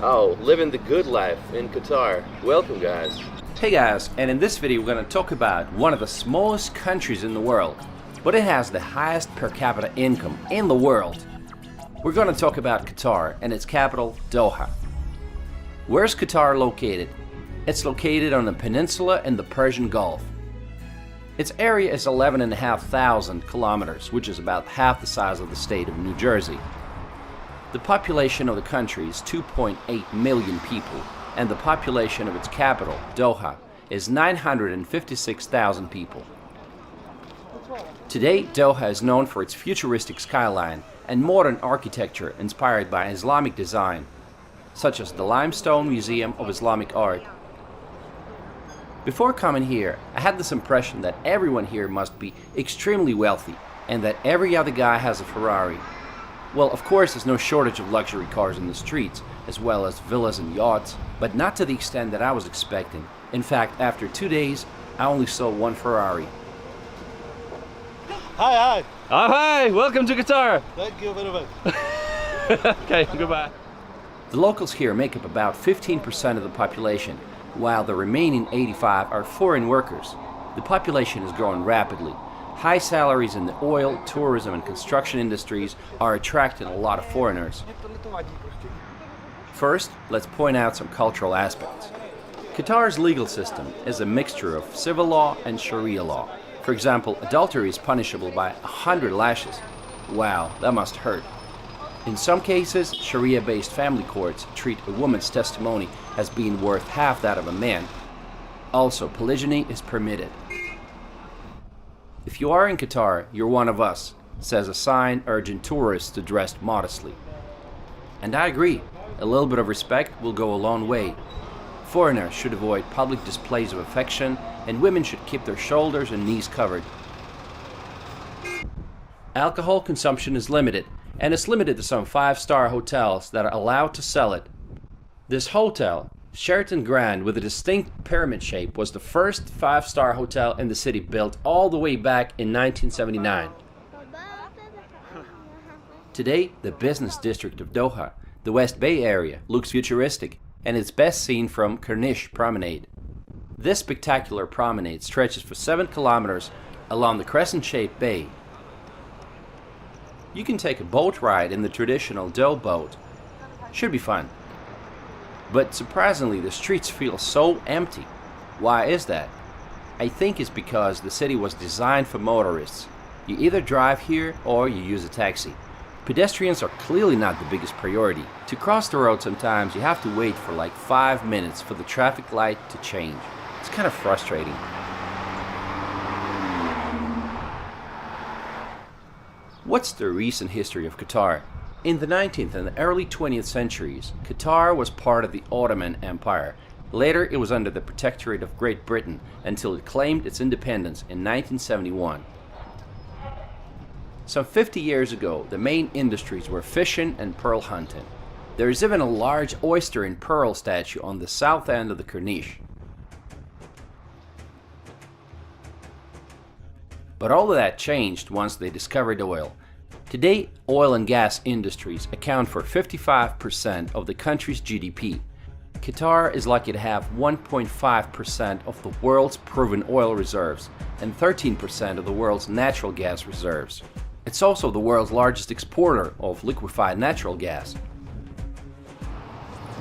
Oh, living the good life in Qatar. Welcome, guys. Hey guys, and in this video we're going to talk about one of the smallest countries in the world, but it has the highest per capita income in the world. We're going to talk about Qatar and its capital, Doha. Where's Qatar located? It's located on a peninsula in the Persian Gulf. Its area is 11,500 kilometers, which is about half the size of the state of New Jersey. The population of the country is 2.8 million people, and the population of its capital, Doha, is 956,000 people. Today, Doha is known for its futuristic skyline and modern architecture inspired by Islamic design, such as the Limestone Museum of Islamic Art. Before coming here, I had this impression that everyone here must be extremely wealthy and that every other guy has a Ferrari. Well, of course, there's no shortage of luxury cars in the streets, as well as villas and yachts, but not to the extent that I was expecting. In fact, after 2 days, I only saw one Ferrari. Hi. Oh, hi! Welcome to Qatar! Thank you very much. Okay, goodbye. The locals here make up about 15% of the population, while the remaining 85 are foreign workers. The population is growing rapidly. High salaries in the oil, tourism, and construction industries are attracting a lot of foreigners. First, let's point out some cultural aspects. Qatar's legal system is a mixture of civil law and Sharia law. For example, adultery is punishable by 100 lashes. Wow, that must hurt. In some cases, Sharia-based family courts treat a woman's testimony as being worth half that of a man. Also, polygyny is permitted. If you are in Qatar, you're one of us, says a sign urging tourists to dress modestly. And I agree, a little bit of respect will go a long way. Foreigners should avoid public displays of affection, and women should keep their shoulders and knees covered. Alcohol consumption is limited, and it's limited to some 5-star hotels that are allowed to sell it. This hotel, Sheraton Grand, with a distinct pyramid shape, was the first 5-star hotel in the city, built all the way back in 1979. Today, the business district of Doha, the West Bay area, looks futuristic, and it's best seen from Corniche Promenade. This spectacular promenade stretches for 7 kilometers along the crescent-shaped bay. You can take a boat ride in the traditional dough boat. Should be fun. But surprisingly, the streets feel so empty. Why is that? I think it's because the city was designed for motorists. You either drive here or you use a taxi. Pedestrians are clearly not the biggest priority. To cross the road sometimes you have to wait for like 5 minutes for the traffic light to change. It's kind of frustrating. What's the recent history of Qatar? In the 19th and early 20th centuries, Qatar was part of the Ottoman Empire. Later, it was under the protectorate of Great Britain until it claimed its independence in 1971. Some 50 years ago, the main industries were fishing and pearl hunting. There is even a large oyster and pearl statue on the south end of the Corniche. But all of that changed once they discovered oil. Today, oil and gas industries account for 55% of the country's GDP. Qatar is lucky to have 1.5% of the world's proven oil reserves and 13% of the world's natural gas reserves. It's also the world's largest exporter of liquefied natural gas.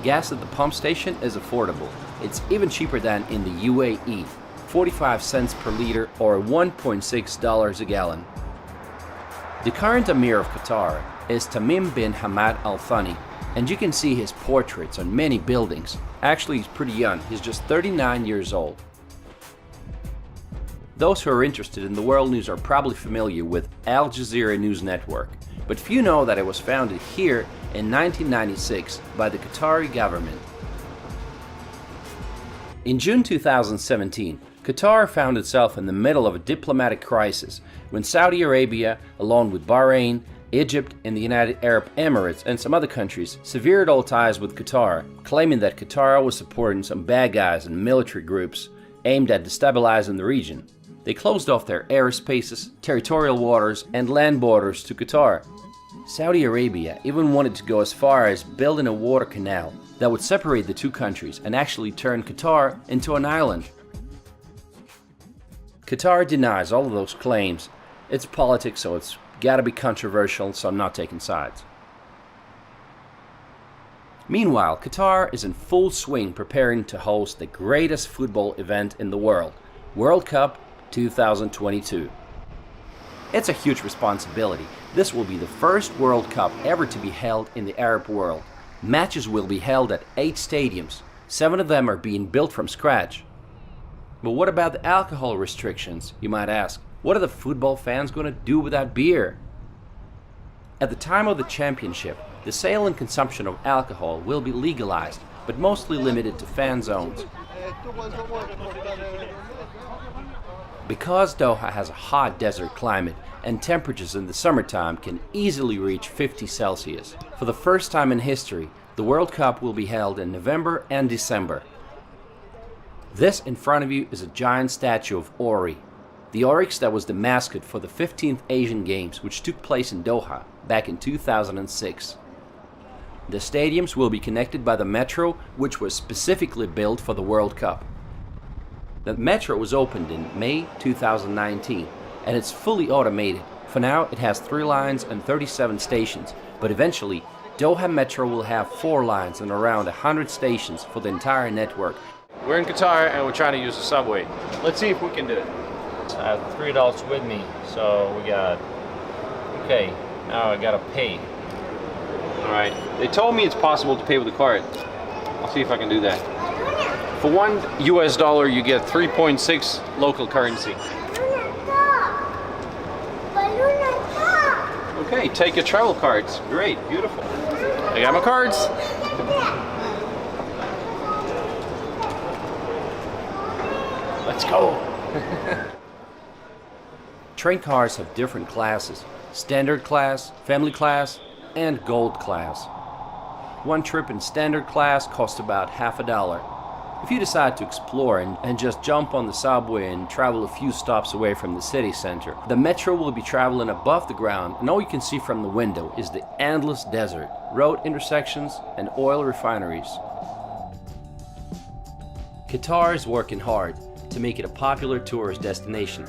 Gas at the pump station is affordable. It's even cheaper than in the UAE. 45 cents per liter or $1.6 a gallon. The current Emir of Qatar is Tamim bin Hamad Al Thani, and you can see his portraits on many buildings. Actually, he's pretty young, he's just 39 years old. Those who are interested in the world news are probably familiar with Al Jazeera News Network, but few know that it was founded here in 1996 by the Qatari government. In June 2017, Qatar found itself in the middle of a diplomatic crisis when Saudi Arabia, along with Bahrain, Egypt, and the United Arab Emirates and some other countries, severed all ties with Qatar, claiming that Qatar was supporting some bad guys and military groups aimed at destabilizing the region. They closed off their airspaces, territorial waters, and land borders to Qatar. Saudi Arabia even wanted to go as far as building a water canal that would separate the two countries and actually turn Qatar into an island. Qatar denies all of those claims. It's politics, so it's gotta be controversial, so I'm not taking sides. Meanwhile, Qatar is in full swing preparing to host the greatest football event in the world, World Cup 2022. It's a huge responsibility. This will be the first World Cup ever to be held in the Arab world. Matches will be held at 8 stadiums. 7 of them are being built from scratch. But what about the alcohol restrictions, you might ask? What are the football fans going to do without beer? At the time of the championship, the sale and consumption of alcohol will be legalized, but mostly limited to fan zones. Because Doha has a hot desert climate and temperatures in the summertime can easily reach 50 Celsius. For the first time in history, the World Cup will be held in November and December. This in front of you is a giant statue of Ori, the oryx that was the mascot for the 15th Asian Games, which took place in Doha back in 2006. The stadiums will be connected by the metro, which was specifically built for the World Cup. The metro was opened in May 2019 and it's fully automated. For now it has 3 lines and 37 stations, but eventually Doha Metro will have 4 lines and around 100 stations for the entire network. We're in Qatar and we're trying to use the subway. Let's see if we can do it. I have 3 adults with me, so we got, okay, now I gotta pay. Alright, they told me it's possible to pay with a card. I'll see if I can do that. For $1 US, you get 3.6 local currency. Okay, take your travel cards. Great, beautiful. I got my cards. Let's go. Train cars have different classes: standard class, family class, and gold class. One trip in standard class costs about $50. If you decide to explore and just jump on the subway and travel a few stops away from the city center, the metro will be traveling above the ground and all you can see from the window is the endless desert, road intersections, and oil refineries. Qatar is working hard to make it a popular tourist destination.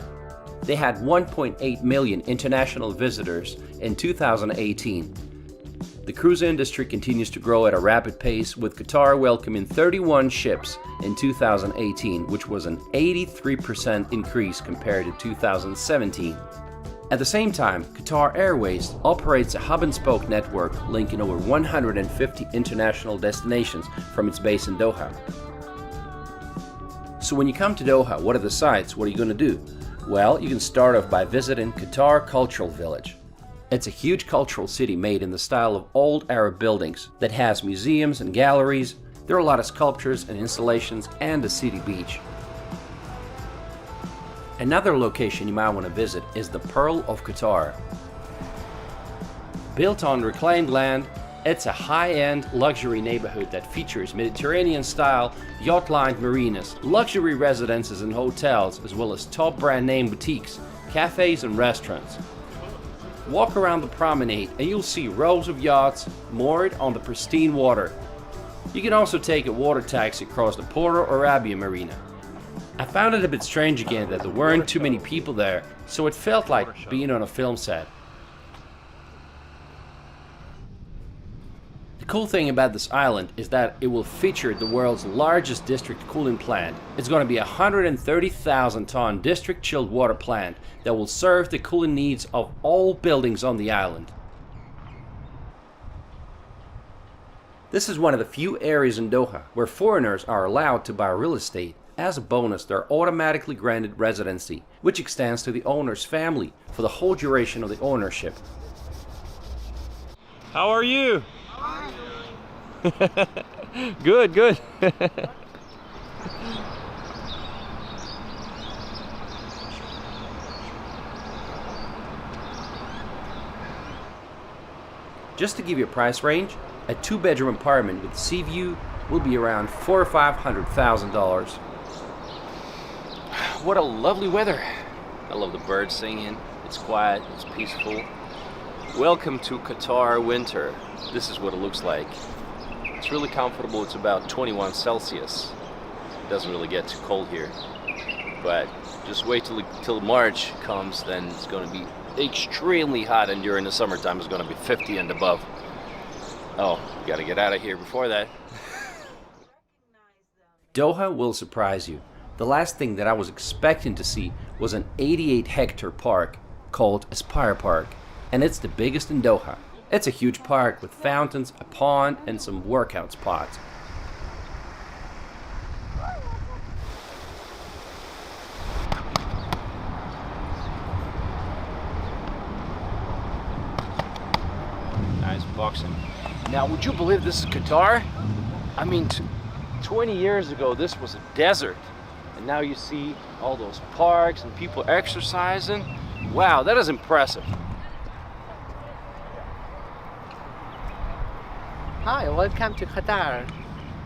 They had 1.8 million international visitors in 2018. The cruise industry continues to grow at a rapid pace, with Qatar welcoming 31 ships in 2018, which was an 83% increase compared to 2017. At the same time, Qatar Airways operates a hub-and-spoke network linking over 150 international destinations from its base in Doha. So when you come to Doha, what are the sights? What are you going to do? Well, you can start off by visiting Qatar Cultural Village. It's a huge cultural city made in the style of old Arab buildings that has museums and galleries. There are a lot of sculptures and installations and a city beach. Another location you might want to visit is the Pearl of Qatar. Built on reclaimed land, it's a high-end luxury neighborhood that features Mediterranean-style yacht-lined marinas, luxury residences and hotels, as well as top brand name boutiques, cafes and restaurants. Walk around the promenade and you'll see rows of yachts moored on the pristine water. You can also take a water taxi across the Porto Arabia Marina. I found it a bit strange again that there weren't too many people there, so it felt like being on a film set. The cool thing about this island is that it will feature the world's largest district cooling plant. It's going to be a 130,000 ton district chilled water plant that will serve the cooling needs of all buildings on the island. This is one of the few areas in Doha where foreigners are allowed to buy real estate. As a bonus, they're automatically granted residency, which extends to the owner's family for the whole duration of the ownership. How are you? Good, good. Just to give you a price range, a 2-bedroom apartment with sea view will be around $400,000 or $500,000. What a lovely weather. I love the birds singing. It's quiet, it's peaceful. Welcome to Qatar winter. This is what it looks like. It's really comfortable. It's about 21 Celsius. It doesn't really get too cold here. But just wait till March comes, then it's going to be extremely hot, and during the summertime it's going to be 50 and above. Oh, got to get out of here before that. Doha will surprise you. The last thing that I was expecting to see was an 88-hectare park called Aspire Park, and it's the biggest in Doha. It's a huge park with fountains, a pond, and some workout spots. Nice boxing. Now, would you believe this is Qatar? I mean, 20 years ago, this was a desert. And now you see all those parks and people exercising. Wow, that is impressive. Hi, welcome to Qatar.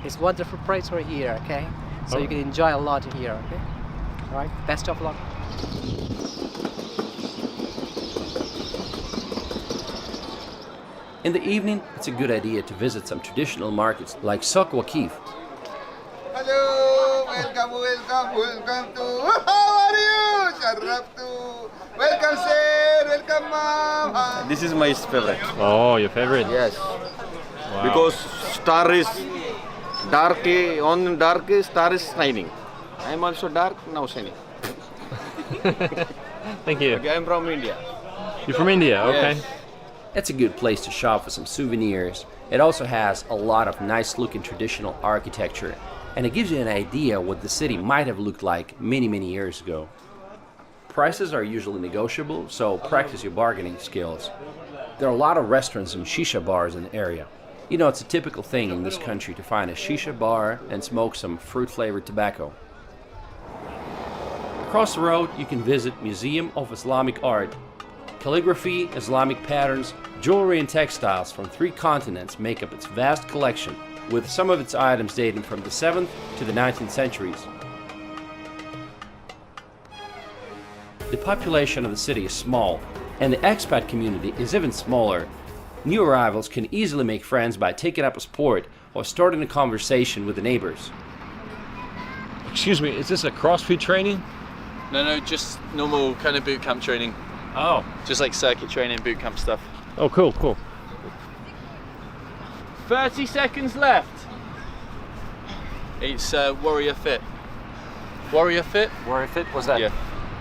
It's a wonderful place we're here, okay? So you can enjoy a lot here, okay? All right, best of luck. In the evening, it's a good idea to visit some traditional markets like Souk Waqif. Hello, welcome to. How are you? Sharaftu. Welcome, sir. Welcome, mom. This is my favorite. Oh, your favorite? Yes. Wow. Because star is dark, on dark star is shining. I am also dark, now shining. Thank you. Okay, I am from India. You're from India? Okay. Yes. It's a good place to shop for some souvenirs. It also has a lot of nice looking traditional architecture, and it gives you an idea what the city might have looked like many years ago. Prices are usually negotiable, so practice your bargaining skills. There are a lot of restaurants and shisha bars in the area. You know, it's a typical thing in this country to find a shisha bar and smoke some fruit-flavored tobacco. Across the road, you can visit Museum of Islamic Art. Calligraphy, Islamic patterns, jewelry and textiles from 3 continents make up its vast collection, with some of its items dating from the 7th to the 19th centuries. The population of the city is small, and the expat community is even smaller. New arrivals can easily make friends by taking up a sport or starting a conversation with the neighbors. Excuse me, is this a CrossFit training? No, just normal kind of boot camp training. Oh. Just like circuit training, boot camp stuff. Oh, cool. 30 seconds left. It's Warrior Fit. Warrior Fit? Warrior Fit? What's that? Yeah.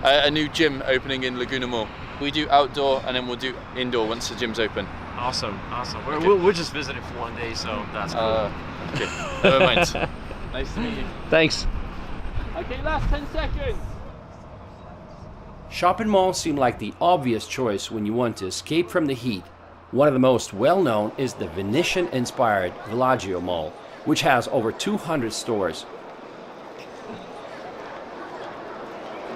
A new gym opening in Laguna Mall. We do outdoor and then we'll do indoor once the gym's open. Awesome. Okay. We're just visiting for one day, so that's cool. Okay, never mind. Nice to meet you. Thanks. Okay, last 10 seconds. Shopping malls seem like the obvious choice when you want to escape from the heat. One of the most well-known is the Venetian-inspired Villaggio Mall, which has over 200 stores.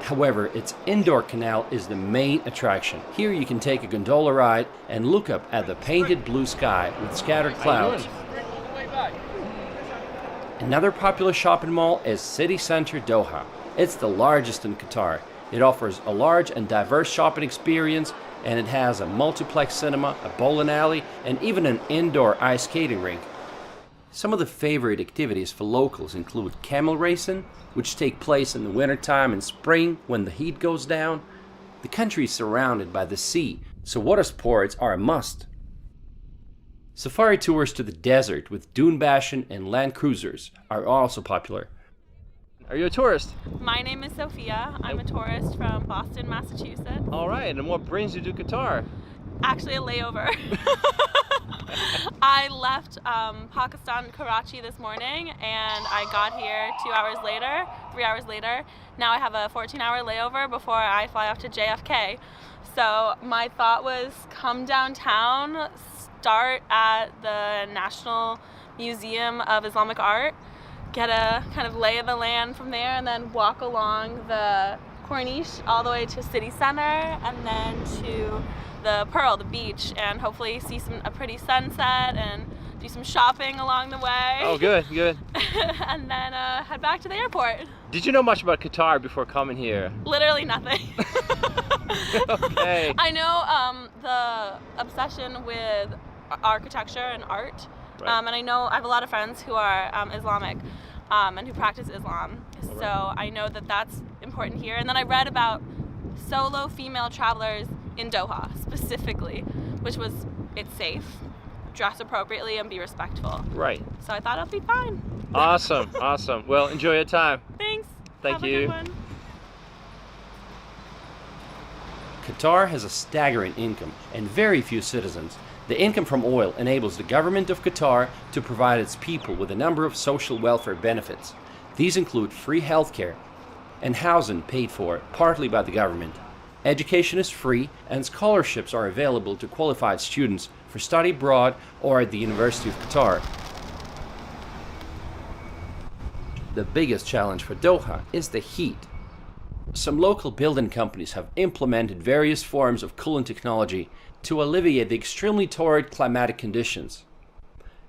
However, its indoor canal is the main attraction. Here you can take a gondola ride and look up at the painted blue sky with scattered clouds. Another popular shopping mall is City Center Doha. It's the largest in Qatar. It offers a large and diverse shopping experience, and it has a multiplex cinema, a bowling alley, and even an indoor ice skating rink. Some of the favorite activities for locals include camel racing, which take place in the wintertime and spring when the heat goes down. The country is surrounded by the sea, so water sports are a must. Safari tours to the desert with dune bashing and land cruisers are also popular. Are you a tourist? My name is Sophia. I'm a tourist from Boston, Massachusetts. All right, and what brings you to Qatar? Actually a layover. I left Pakistan, Karachi this morning, and I got here 3 hours later. Now I have a 14-hour layover before I fly off to JFK. So my thought was come downtown, start at the National Museum of Islamic Art, get a kind of lay of the land from there, and then walk along the Corniche all the way to City Center, and then to the Pearl, the beach, and hopefully see a pretty sunset and do some shopping along the way. Oh, good. And then head back to the airport. Did you know much about Qatar before coming here? Literally nothing. Okay. I know obsession with architecture and art. Right. And I know I have a lot of friends who are Islamic and who practice Islam. So I know that that's important here. And then I read about solo female travelers in Doha specifically, which was it's safe, dress appropriately, and be respectful. Right. So I thought it'll be fine. Awesome, awesome. Well, enjoy your time. Thanks. Thank Have a you. good one. Qatar has a staggering income and very few citizens. The income from oil enables the government of Qatar to provide its people with a number of social welfare benefits. These include free healthcare and housing paid for partly by the government. Education is free and scholarships are available to qualified students for study abroad or at the University of Qatar. The biggest challenge for Doha is the heat. Some local building companies have implemented various forms of cooling technology to alleviate the extremely torrid climatic conditions.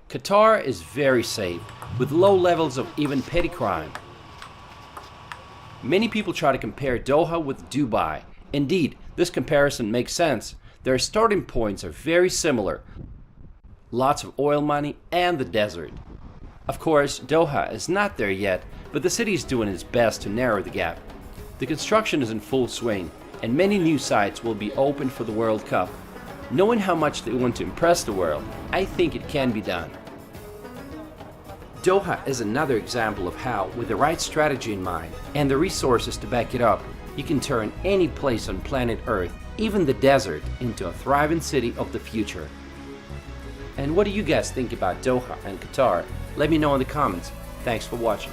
Qatar is very safe, with low levels of even petty crime. Many people try to compare Doha with Dubai. Indeed, this comparison makes sense. Their starting points are very similar. Lots of oil money and the desert. Of course, Doha is not there yet, but the city is doing its best to narrow the gap. The construction is in full swing, and many new sites will be opened for the World Cup. Knowing how much they want to impress the world, I think it can be done. Doha is another example of how, with the right strategy in mind and the resources to back it up, you can turn any place on planet Earth, even the desert, into a thriving city of the future. And what do you guys think about Doha and Qatar? Let me know in the comments. Thanks for watching.